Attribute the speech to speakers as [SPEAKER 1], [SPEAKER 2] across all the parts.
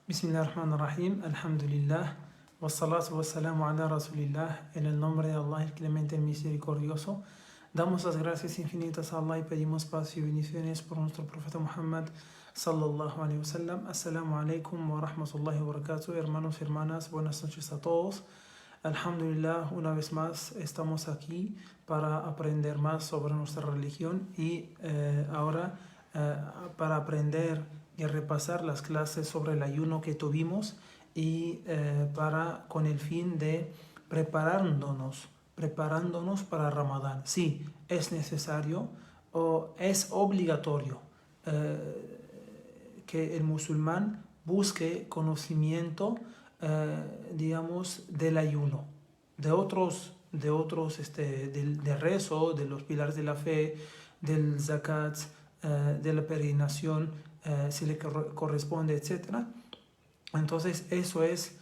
[SPEAKER 1] Bismillahirrahmanirrahim, alhamdulillah, wassalatu wassalamu ala rasulillah, en el nombre de Allah, el clemente y misericordioso. Damos las gracias infinitas a Allah y pedimos paz y bendiciones por nuestro profeta Muhammad sallallahu alaihi wasallam. Assalamu alaikum wa rahmatullahi wa barakatuh, hermanos y hermanas, buenas noches a todos. Alhamdulillah, una vez más estamos aquí para aprender más sobre nuestra religión y ahora para aprender y repasar las clases sobre el ayuno que tuvimos y con el fin de preparándonos para Ramadán. Sí, es necesario o es obligatorio que el musulmán busque conocimiento digamos, del ayuno, del rezo, de los pilares de la fe, del zakat, de la peregrinación, si le corresponde, etc. Entonces eso es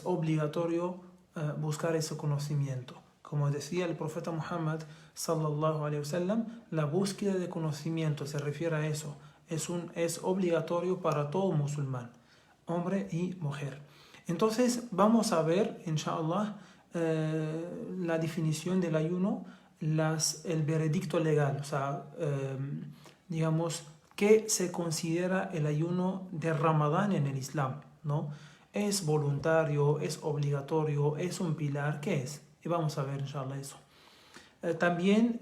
[SPEAKER 1] obligatorio buscar ese conocimiento. Como decía el profeta Muhammad sallallahu alaihi wasallam, la búsqueda de conocimiento se refiere a eso. Es obligatorio para todo musulmán, hombre y mujer. Entonces vamos a ver, inshallah, la definición del ayuno, el veredicto legal, o sea, digamos, qué se considera el ayuno de Ramadán en el Islam, ¿no? ¿Es voluntario? ¿Es obligatorio? ¿Es un pilar? ¿Qué es? Y vamos a ver, inshallah, eso. También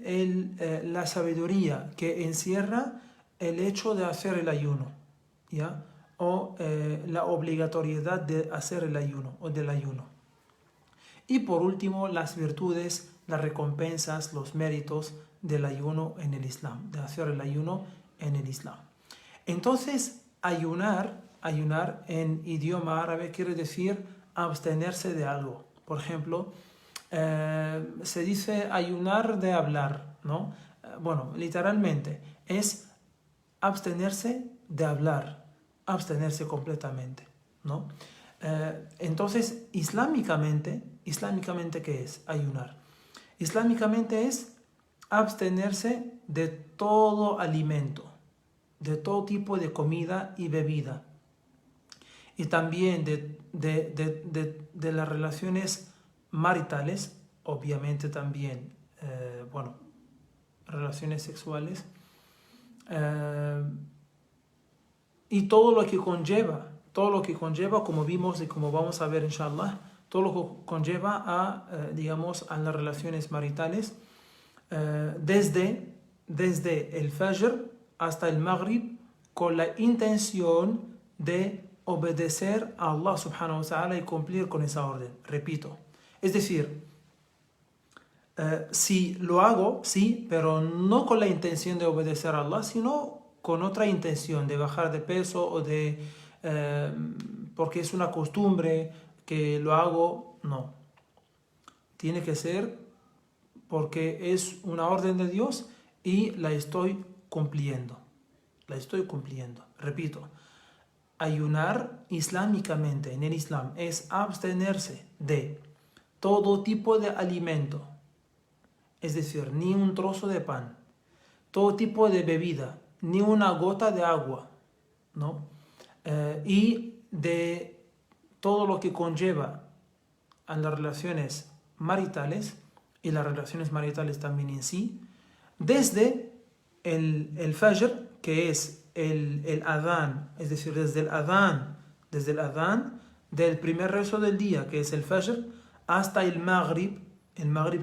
[SPEAKER 1] la sabiduría que encierra el hecho de hacer el ayuno, ¿ya? O la obligatoriedad de hacer el ayuno o del ayuno. Y por último, las virtudes, las recompensas, los méritos del ayuno en el Islam, de hacer el ayuno en el Islam. Entonces, ayunar en idioma árabe quiere decir abstenerse de algo. Por ejemplo, se dice ayunar de hablar, ¿no? Bueno, literalmente es abstenerse de hablar, abstenerse completamente, ¿no? Entonces, islámicamente, ¿qué es ayunar? Islámicamente es abstenerse de todo alimento, de todo tipo de comida y bebida, y también de las relaciones maritales, obviamente también, relaciones sexuales, y todo lo que conlleva, como vimos y como vamos a ver inshallah, todo lo que conlleva a las relaciones maritales, desde el Fajr hasta el Maghrib, con la intención de obedecer a Allah subhanahu wa ta'ala y cumplir con esa orden. Repito, es decir, si lo hago, sí, pero no con la intención de obedecer a Allah, sino con otra intención de bajar de peso o porque es una costumbre que lo hago, no. Tiene que ser porque es una orden de Dios y la estoy cumpliendo. Repito, ayunar islámicamente en el Islam es abstenerse de todo tipo de alimento, es decir, ni un trozo de pan, todo tipo de bebida, ni una gota de agua, ¿no? Y de todo lo que conlleva a las relaciones maritales y las relaciones maritales también en sí, desde el Fajr, que es el adán, es decir, desde el adán del primer rezo del día, que es el Fajr, hasta el Maghrib,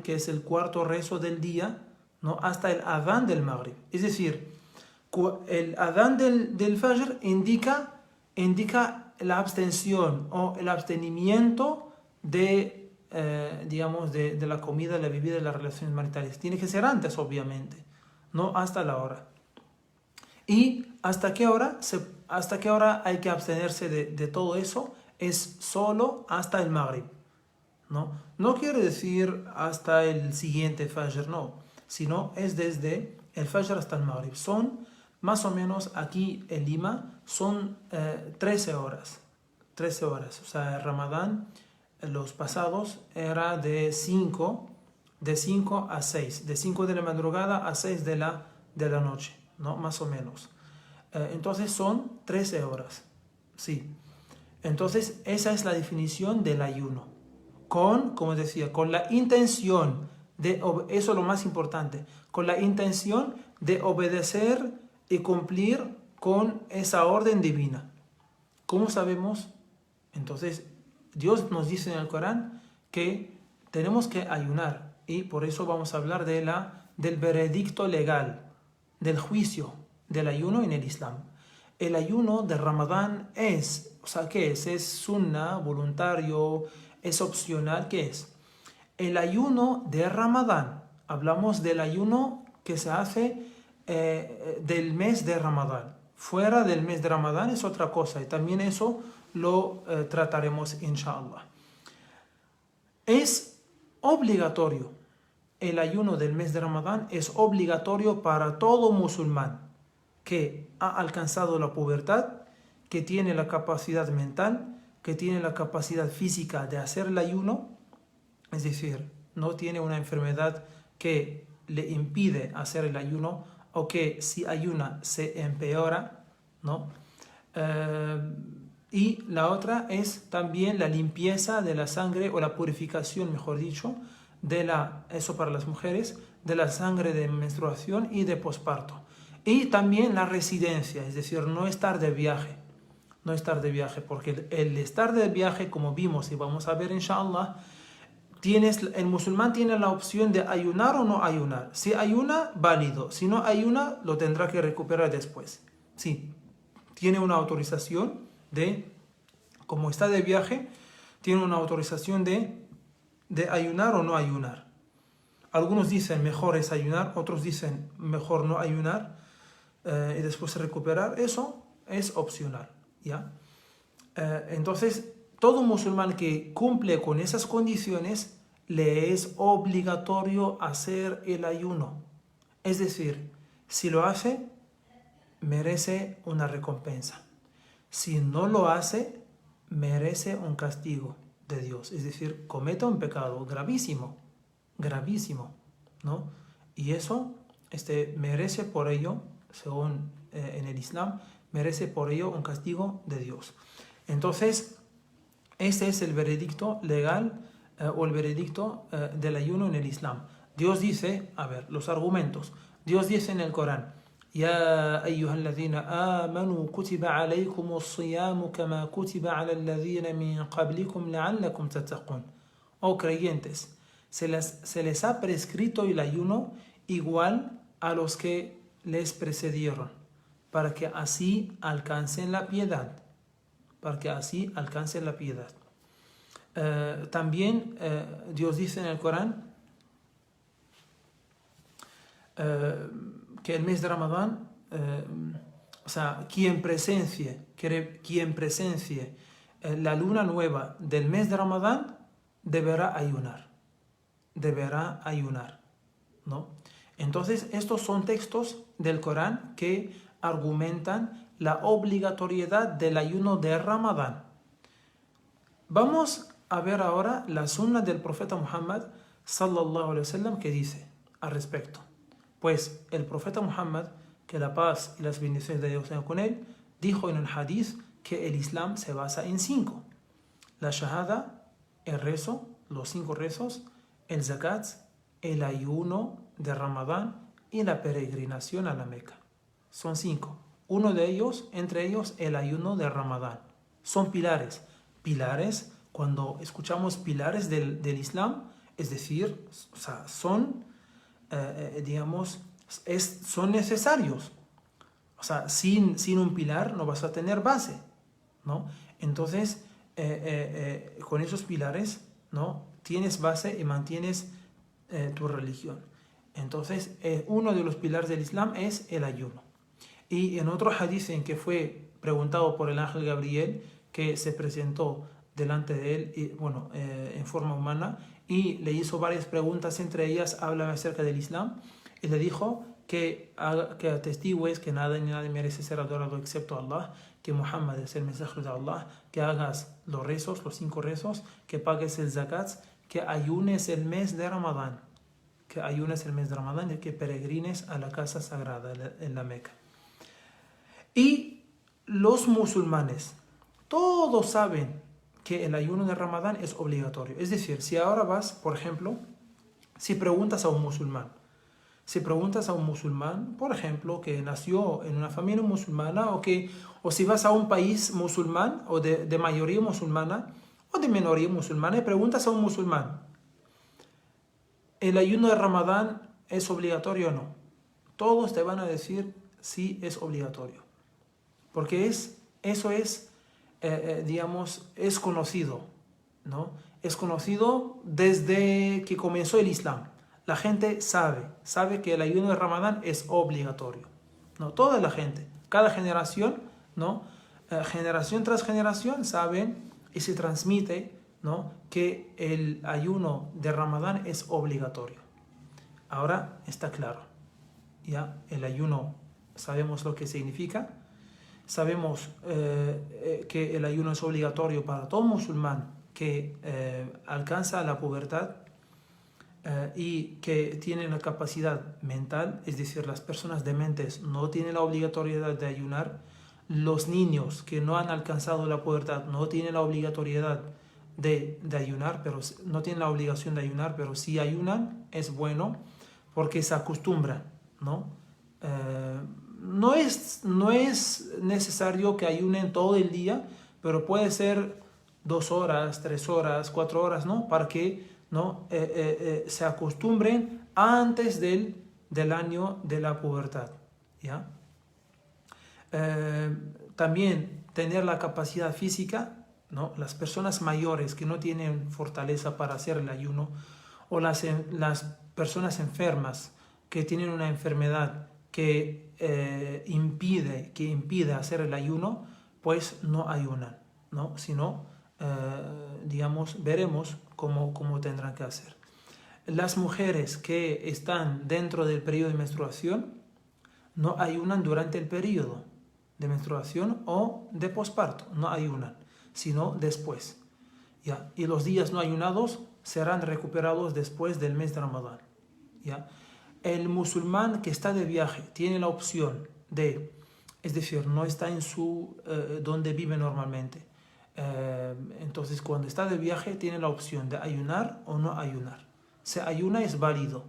[SPEAKER 1] que es el cuarto rezo del día, ¿no? Hasta el adán del Maghrib. Es decir, el adán del Fajr indica la abstención o el abstenimiento de la comida, la bebida y las relaciones maritales. Tiene que ser antes, obviamente, no hasta la hora. ¿Y hasta qué hora hay que abstenerse de todo eso? Es solo hasta el Maghrib, ¿no? No quiere decir hasta el siguiente Fajr, no, sino es desde el Fajr hasta el Maghrib. Son más o menos aquí en Lima, son 13 horas. 13 horas, o sea, el Ramadán, los pasados, era de 5 a 6, de 5 de la madrugada a 6 de la noche, ¿no? Más o menos. entonces son 13 horas. Sí. Entonces esa es la definición del ayuno. Como decía, con la intención eso es lo más importante, con la intención de obedecer y cumplir con esa orden divina. ¿Cómo sabemos? Entonces, Dios nos dice en el Corán que tenemos que ayunar y por eso vamos a hablar del veredicto legal, del juicio del ayuno en el Islam. El ayuno de Ramadán ¿qué es? ¿Es sunnah, voluntario, es opcional? ¿Qué es? El ayuno de Ramadán, hablamos del ayuno que se hace del mes de Ramadán. Fuera del mes de Ramadán es otra cosa y también eso lo trataremos inshallah. Es obligatorio, el ayuno del mes de Ramadán es obligatorio para todo musulmán que ha alcanzado la pubertad, que tiene la capacidad mental, que tiene la capacidad física de hacer el ayuno, es decir, no tiene una enfermedad que le impide hacer el ayuno o que si ayuna se empeora, ¿no? Y la otra es también la limpieza de la sangre o la purificación, mejor dicho, eso para las mujeres, de la sangre de menstruación y de posparto. Y también la residencia, es decir, no estar de viaje. No estar de viaje, porque el estar de viaje, como vimos y vamos a ver inshallah, el musulmán tiene la opción de ayunar o no ayunar. Si ayuna, válido. Si no ayuna, lo tendrá que recuperar después. Sí, tiene una autorización como está de viaje, tiene una autorización de ayunar o no ayunar. Algunos dicen mejor es ayunar, otros dicen mejor no ayunar y después recuperar. Eso es opcional, ¿ya? Entonces, todo musulmán que cumple con esas condiciones le es obligatorio hacer el ayuno. Es decir, si lo hace, merece una recompensa. Si no lo hace, merece un castigo de Dios. Es decir, comete un pecado gravísimo, ¿no? Y eso merece por ello, según en el Islam, merece por ello un castigo de Dios. Entonces, este es el veredicto legal o el veredicto del ayuno en el Islam. Dios dice, a ver, los argumentos. Dios dice en el Corán, يا أيها الذين آمنوا كتب عليكم الصيام كما كتب على الذين من قبلكم لعلكم تتقون. Oh creyentes, se les ha prescrito el ayuno igual a los que les precedieron, para que así alcancen la piedad. También Dios dice en el Corán que el mes de Ramadán, quien presencie la luna nueva del mes de Ramadán deberá ayunar, ¿no? Entonces estos son textos del Corán que argumentan la obligatoriedad del ayuno de Ramadán. Vamos a ver ahora la sunna del profeta Muhammad sallallahu alaihi wasallam que dice al respecto. Pues el profeta Muhammad, que la paz y las bendiciones de Dios sean con él, dijo en un hadith que el Islam se basa en 5. La shahada, el rezo, los 5 rezos, el zakat, el ayuno de Ramadán y la peregrinación a la Meca. Son 5. Uno de ellos, entre ellos, el ayuno de Ramadán. Son pilares. Pilares, cuando escuchamos pilares del Islam, es decir, son son necesarios. Sin un pilar no vas a tener base, ¿no? Entonces, con esos pilares, ¿no? Tienes base y mantienes tu religión. Entonces, uno de los pilares del Islam es el ayuno. Y en otro hadith en que fue preguntado por el ángel Gabriel, que se presentó delante de él, en forma humana, y le hizo varias preguntas, entre ellas habla acerca del Islam, y le dijo que atestigues que nada ni nadie merece ser adorado excepto Allah, que Muhammad es el mensajero de Allah, que hagas los 5 rezos, que pagues el zakat, que ayunes el mes de Ramadán, y que peregrines a la casa sagrada en la Meca. Y los musulmanes, todos saben que el ayuno de Ramadán es obligatorio. Es decir, si ahora vas, por ejemplo, si preguntas a un musulmán, por ejemplo, que nació en una familia musulmana o si vas a un país musulmán o de mayoría musulmana o de minoría musulmana y preguntas a un musulmán, ¿el ayuno de Ramadán es obligatorio o no? Todos te van a decir sí, es obligatorio. Porque eso es, digamos, es conocido, ¿no? Es conocido desde que comenzó el Islam. La gente sabe que el ayuno de Ramadán es obligatorio, ¿no? Toda la gente, cada generación, ¿no? Generación tras generación saben y se transmite, ¿no? Que el ayuno de Ramadán es obligatorio. Ahora está claro, ya el ayuno sabemos lo que significa, sabemos que el ayuno es obligatorio para todo musulmán que alcanza la pubertad y que tiene la capacidad mental, es decir, las personas dementes no tienen la obligatoriedad de ayunar, los niños que no han alcanzado la pubertad no tienen la obligatoriedad de ayunar, pero no tienen la obligación de ayunar, pero si ayunan es bueno porque se acostumbran, ¿no? No es necesario que ayunen todo el día, pero puede ser 2 horas, 3 horas, 4 horas, ¿no? Para que, ¿no? Se acostumbren antes del año de la pubertad, ¿ya? También tener la capacidad física, ¿no? Las personas mayores que no tienen fortaleza para hacer el ayuno o las personas enfermas que tienen una enfermedad que impide hacer el ayuno, pues no ayunan, ¿no? Sino, digamos, veremos cómo tendrán que hacer. Las mujeres que están dentro del periodo de menstruación no ayunan durante el periodo de menstruación o de posparto, no ayunan, sino después, ¿ya? Y los días no ayunados serán recuperados después del mes de Ramadán, ¿ya? El musulmán que está de viaje tiene la opción de, es decir, no está en donde vive normalmente. Entonces, cuando está de viaje, tiene la opción de ayunar o no ayunar. Si ayuna es válido,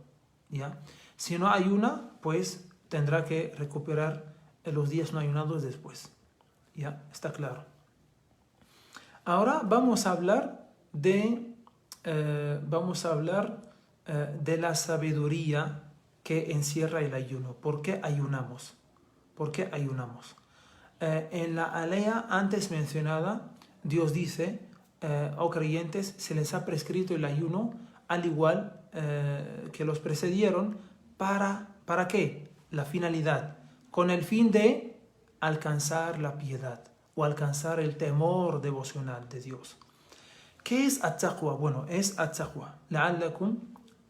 [SPEAKER 1] ¿ya? Si no ayuna, pues tendrá que recuperar los días no ayunados después, ¿ya? Está claro. Ahora vamos a hablar de la sabiduría que encierra el ayuno. ¿Por qué ayunamos? ¿Por qué ayunamos? En la alea antes mencionada, Dios dice, oh creyentes, se les ha prescrito el ayuno, al igual que los precedieron, ¿para qué? La finalidad, con el fin de alcanzar la piedad o alcanzar el temor devocional de Dios. ¿Qué es at-taqwa? Bueno, es at-taqwa, la'allakum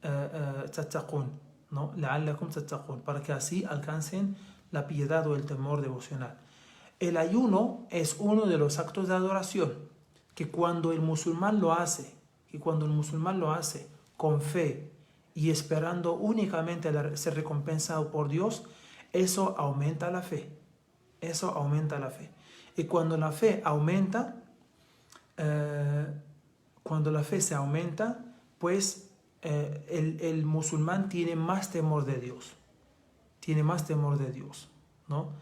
[SPEAKER 1] tattaqun, ¿no? La'allakum tattaqun, para que así alcancen la piedad o el temor devocional. El ayuno es uno de los actos de adoración que cuando el musulmán lo hace con fe y esperando únicamente ser recompensado por Dios, eso aumenta la fe. Y cuando la fe aumenta, se aumenta, pues el musulmán tiene más temor de Dios. ¿No?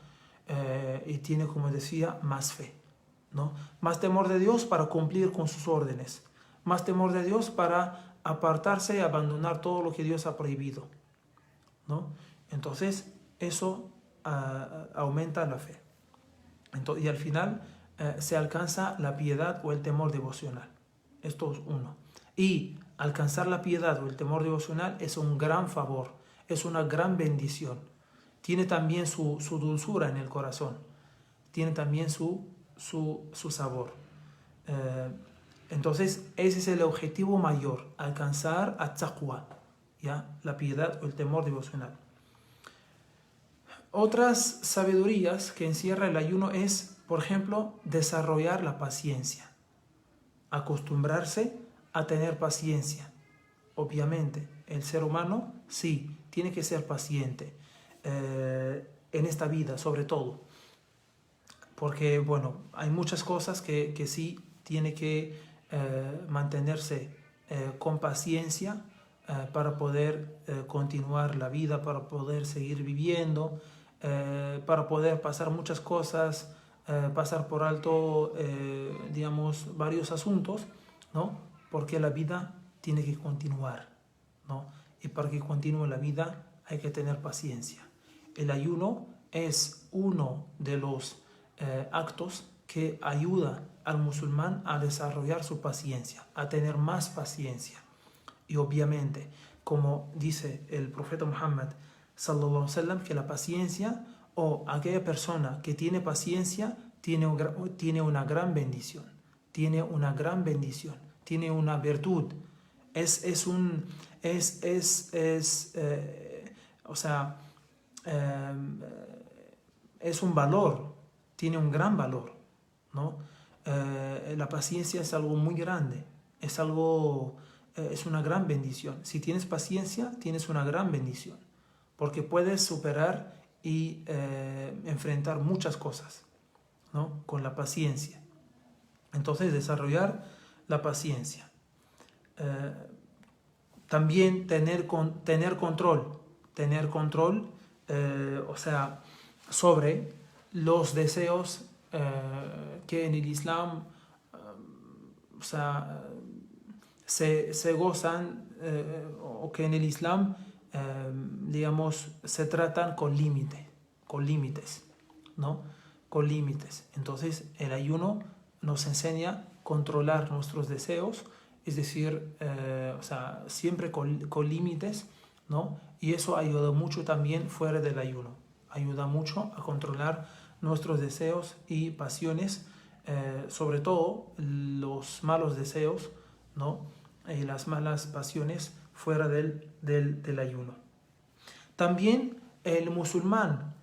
[SPEAKER 1] Y tiene, como decía, más fe, ¿no? Más temor de Dios para cumplir con sus órdenes, más temor de Dios para apartarse y abandonar todo lo que Dios ha prohibido, ¿no? Entonces eso aumenta la fe. Y al final se alcanza la piedad o el temor devocional. Esto es uno. Y alcanzar la piedad o el temor devocional es un gran favor, es una gran bendición. Tiene también su dulzura en el corazón, tiene también su sabor. Entonces, ese es el objetivo mayor, alcanzar at-taqwa, ¿ya? La piedad o el temor devocional. Otras sabidurías que encierra el ayuno es, por ejemplo, desarrollar la paciencia, acostumbrarse a tener paciencia. Obviamente, el ser humano sí, tiene que ser paciente. En esta vida sobre todo, porque bueno, hay muchas cosas que sí tiene que mantenerse con paciencia para poder continuar la vida, para poder seguir viviendo, para poder pasar muchas cosas, pasar por alto, digamos, varios asuntos, ¿no? Porque la vida tiene que continuar, ¿no? Y para que continúe la vida hay que tener paciencia. El ayuno es uno de los actos que ayuda al musulmán a desarrollar su paciencia, a tener más paciencia. Y obviamente, como dice el profeta Muhammad sallallahu alaihi wasallam, que la paciencia o aquella persona que tiene paciencia tiene una gran bendición, tiene una gran bendición, tiene una virtud, o sea, es un valor, tiene un gran valor, ¿no? La paciencia es algo muy grande, es una gran bendición. Si tienes paciencia, tienes una gran bendición, porque puedes superar y enfrentar muchas cosas, ¿no? Con la paciencia. Entonces, desarrollar la paciencia. También tener control, o sea, sobre los deseos que en el Islam, o sea, se gozan, o que en el Islam, digamos, se tratan con límites, ¿no? Con límites. Entonces, el ayuno nos enseña a controlar nuestros deseos, es decir, o sea, siempre con límites, ¿no? Y eso ayuda mucho también fuera del ayuno. Ayuda mucho a controlar nuestros deseos y pasiones, sobre todo los malos deseos, ¿no? Y las malas pasiones fuera del ayuno. También el musulmán,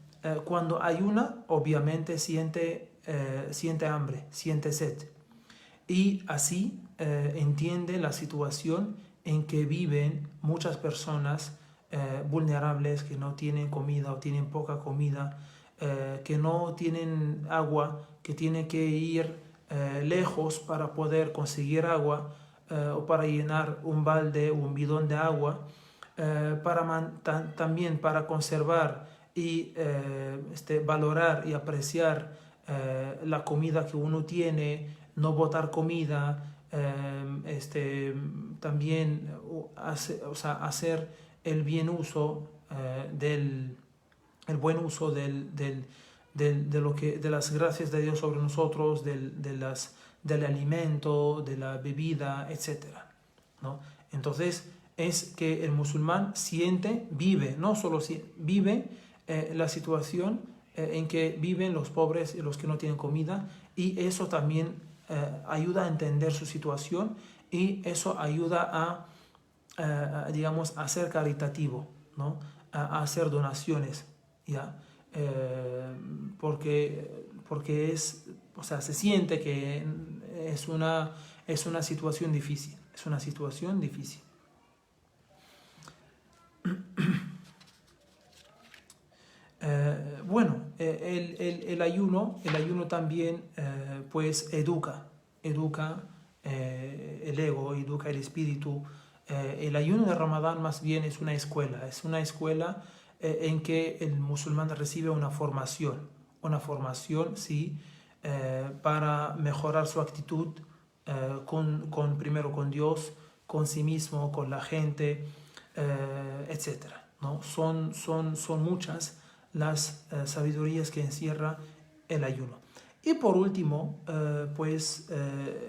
[SPEAKER 1] cuando ayuna, obviamente siente hambre, siente sed. Y así entiende la situación en que viven muchas personas vulnerables que no tienen comida o tienen poca comida, que no tienen agua, que tienen que ir lejos para poder conseguir agua, o para llenar un balde o un bidón de agua, también para conservar y valorar y apreciar la comida que uno tiene, no botar comida, también hacer el bien uso el buen uso de las gracias de Dios sobre nosotros, del alimento, de la bebida, etc., ¿no? Entonces es que el musulmán vive, no solo vive la situación en que viven los pobres y los que no tienen comida, y eso también ayuda a entender su situación, y eso ayuda digamos, a ser caritativo, ¿no? A hacer donaciones, ¿ya? Porque o sea, se siente que es una situación difícil, Bueno, el ayuno también pues educa el ego, educa el espíritu. El ayuno de Ramadán más bien es una escuela en que el musulmán recibe una formación, sí, para mejorar su actitud, primero con Dios, con sí mismo, con la gente, etc., ¿no? Son muchas las sabidurías que encierra el ayuno. Y por último,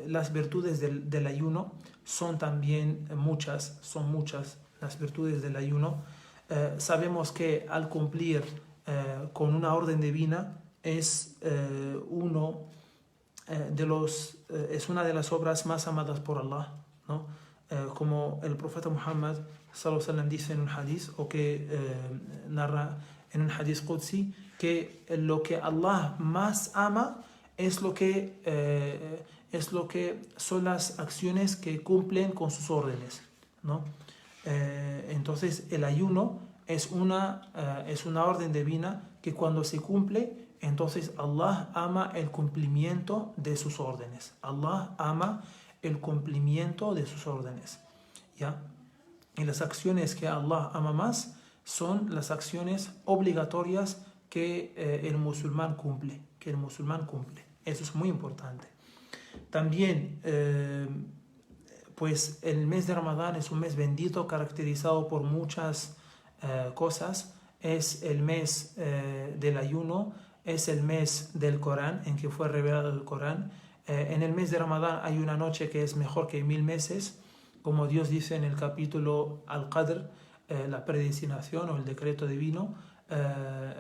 [SPEAKER 1] las virtudes del ayuno son también muchas, las virtudes del ayuno. Sabemos que al cumplir con una orden divina es una de las obras más amadas por Allah, ¿no? Como el profeta Muhammad sallallahu alaihi wasallam dice en un hadith, o que narra en un hadith qudsi, que lo que Allah más ama es lo que son las acciones que cumplen con sus órdenes, ¿no? Entonces el ayuno es una orden divina que cuando se cumple, entonces Allah ama el cumplimiento de sus órdenes. Allah ama el cumplimiento de sus órdenes. ¿Ya? Y las acciones que Allah ama más son las acciones obligatorias que el musulmán cumple. Eso es muy importante. También, pues el mes de Ramadán es un mes bendito, caracterizado por muchas cosas. Es el mes del ayuno, es el mes del Corán, en que fue revelado el Corán. En el mes de Ramadán hay una noche que es mejor que 1000 meses, como Dios dice en el capítulo Al-Qadr, la predestinación o el decreto divino.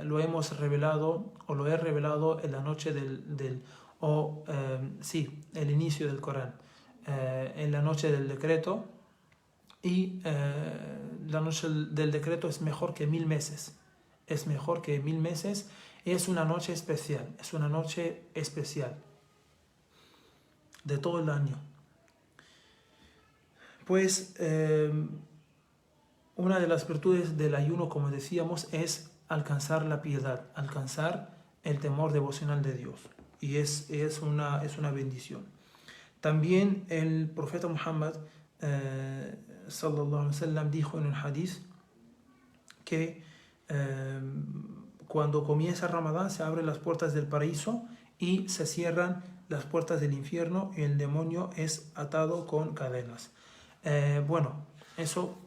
[SPEAKER 1] Lo hemos revelado, o lo he revelado en la noche el inicio del Corán, en la noche del decreto, y la noche del decreto es mejor que 1000 meses. Es mejor que 1000 meses. Es una noche especial. Es una noche especial de todo el año. Pues una de las virtudes del ayuno, como decíamos, es alcanzar la piedad, alcanzar el temor devocional de Dios. Y es una bendición. También el profeta Muhammad sallallahu alaihi wasallam dijo en un hadith que cuando comienza Ramadán se abren las puertas del paraíso y se cierran las puertas del infierno y el demonio es atado con cadenas. Eso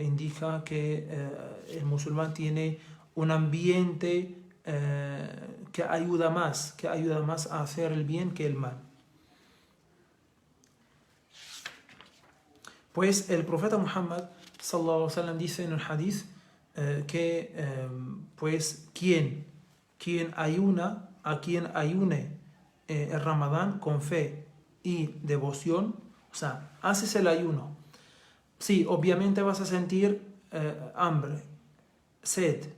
[SPEAKER 1] indica que el musulmán tiene un ambiente que ayuda más a hacer el bien que el mal. Pues el profeta Muhammad sallallahu alaihi wasallam dice en el hadith que pues quien ayune el Ramadán con fe y devoción, o sea, haces el ayuno. Sí, obviamente vas a sentir hambre, sed,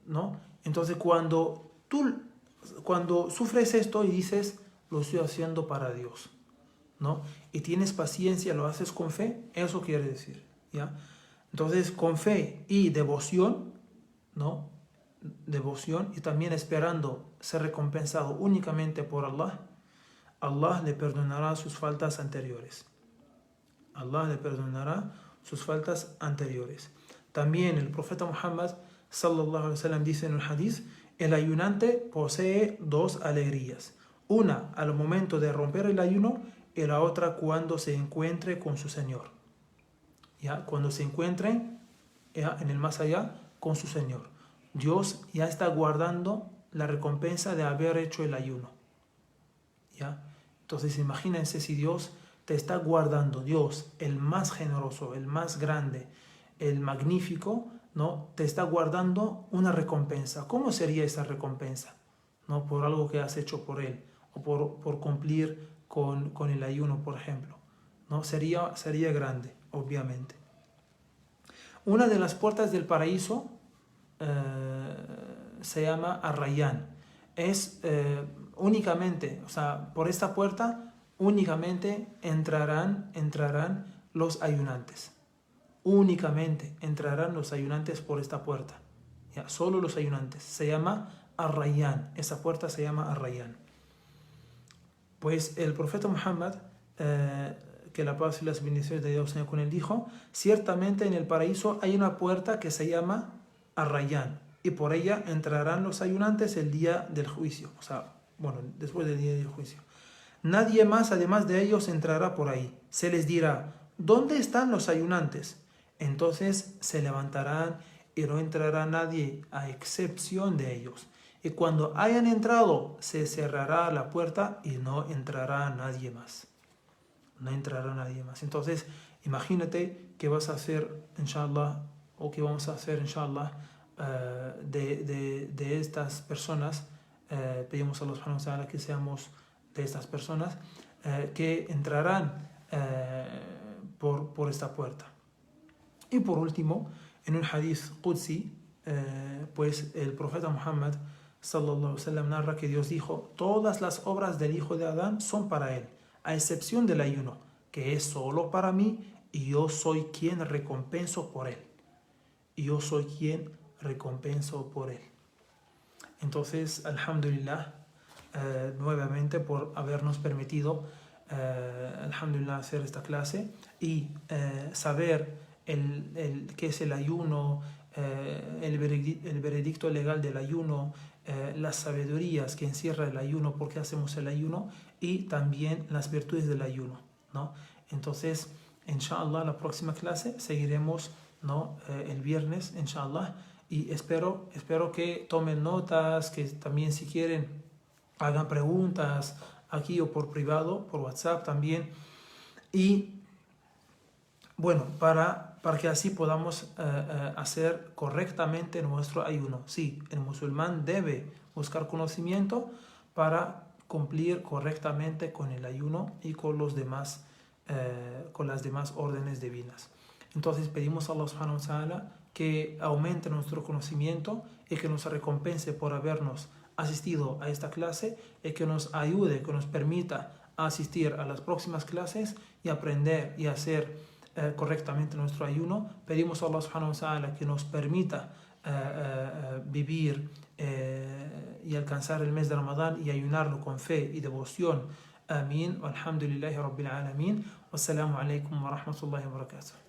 [SPEAKER 1] ¿no? Entonces cuando sufres esto y dices, lo estoy haciendo para Dios, ¿no? Y tienes paciencia, lo haces con fe, eso quiere decir, ¿ya? Entonces, con fe y devoción, ¿no? Devoción y también esperando ser recompensado únicamente por Allah, Allah le perdonará sus faltas anteriores. Allah le perdonará sus faltas anteriores. También el profeta Muhammad sallallahu alaihi wasallam dice en el hadith, el ayunante posee dos alegrías. Una al momento de romper el ayuno y la otra cuando se encuentre con su Señor. ¿Ya? Cuando se encuentre en el más allá con su Señor. Dios ya está guardando la recompensa de haber hecho el ayuno. ¿Ya? Entonces imagínense si Dios te está guardando, Dios, el más generoso, el más grande, el magnífico, ¿no? Te está guardando una recompensa. ¿Cómo sería esa recompensa? ¿No? Por algo que has hecho por Él, o por cumplir con el ayuno, por ejemplo, ¿no? Sería grande, obviamente. Una de las puertas del paraíso se llama Ar-Rayyan. Es únicamente, o sea, por esta puerta únicamente entrarán los ayunantes. Únicamente entrarán los ayunantes por esta puerta. ¿Ya? Solo los ayunantes. Se llama Ar-Rayyan. Esa puerta se llama Ar-Rayyan. Pues el profeta Muhammad, que la paz y las bendiciones de Dios sean con él, dijo, ciertamente en el paraíso hay una puerta que se llama Ar-Rayyan, y por ella entrarán los ayunantes el día del juicio, o sea, después del día del juicio. Nadie más además de ellos entrará por ahí. Se les dirá, ¿dónde están los ayunantes? Entonces se levantarán y no entrará nadie a excepción de ellos. Y cuando hayan entrado, se cerrará la puerta y no entrará nadie más. No entrará nadie más. Entonces, imagínate que vas a hacer, inshallah, o que vamos a hacer, inshallah, de estas personas. Pedimos a Allah subhanahu wa ta'ala que seamos de estas personas que entrarán por esta puerta. Y por último, en un hadith qudsi, pues el profeta Muhammad sallallahu alaihi wasallam narra que Dios dijo, todas las obras del hijo de Adán son para él, a excepción del ayuno, que es solo para mí y yo soy quien recompenso por él. Y yo soy quien recompenso por él. Entonces, alhamdulillah, nuevamente por habernos permitido, alhamdulillah, hacer esta clase y saber qué es el ayuno, el veredicto legal del ayuno, las sabidurías que encierra el ayuno, por qué hacemos el ayuno y también las virtudes del ayuno, ¿no? Entonces, inshallah, la próxima clase seguiremos, ¿no? El viernes, inshallah, y espero que tomen notas, que también si quieren hagan preguntas aquí o por privado, por WhatsApp también, y bueno, para que así podamos hacer correctamente nuestro ayuno. Sí, el musulmán debe buscar conocimiento para cumplir correctamente con el ayuno y con con las demás órdenes divinas. Entonces pedimos a Allah subhanahu wa ta'ala que aumente nuestro conocimiento y que nos recompense por habernos asistido a esta clase y que nos ayude, que nos permita asistir a las próximas clases y aprender y hacer correctamente nuestro ayuno. Pedimos a Allah subhanahu wa ta'ala que nos permita vivir y alcanzar el mes de Ramadán y ayunarlo con fe y devoción. Amén. Alhamdulillahi Rabbil Alamin. Wassalamu alaikum wa rahmatullahi wa barakatuh.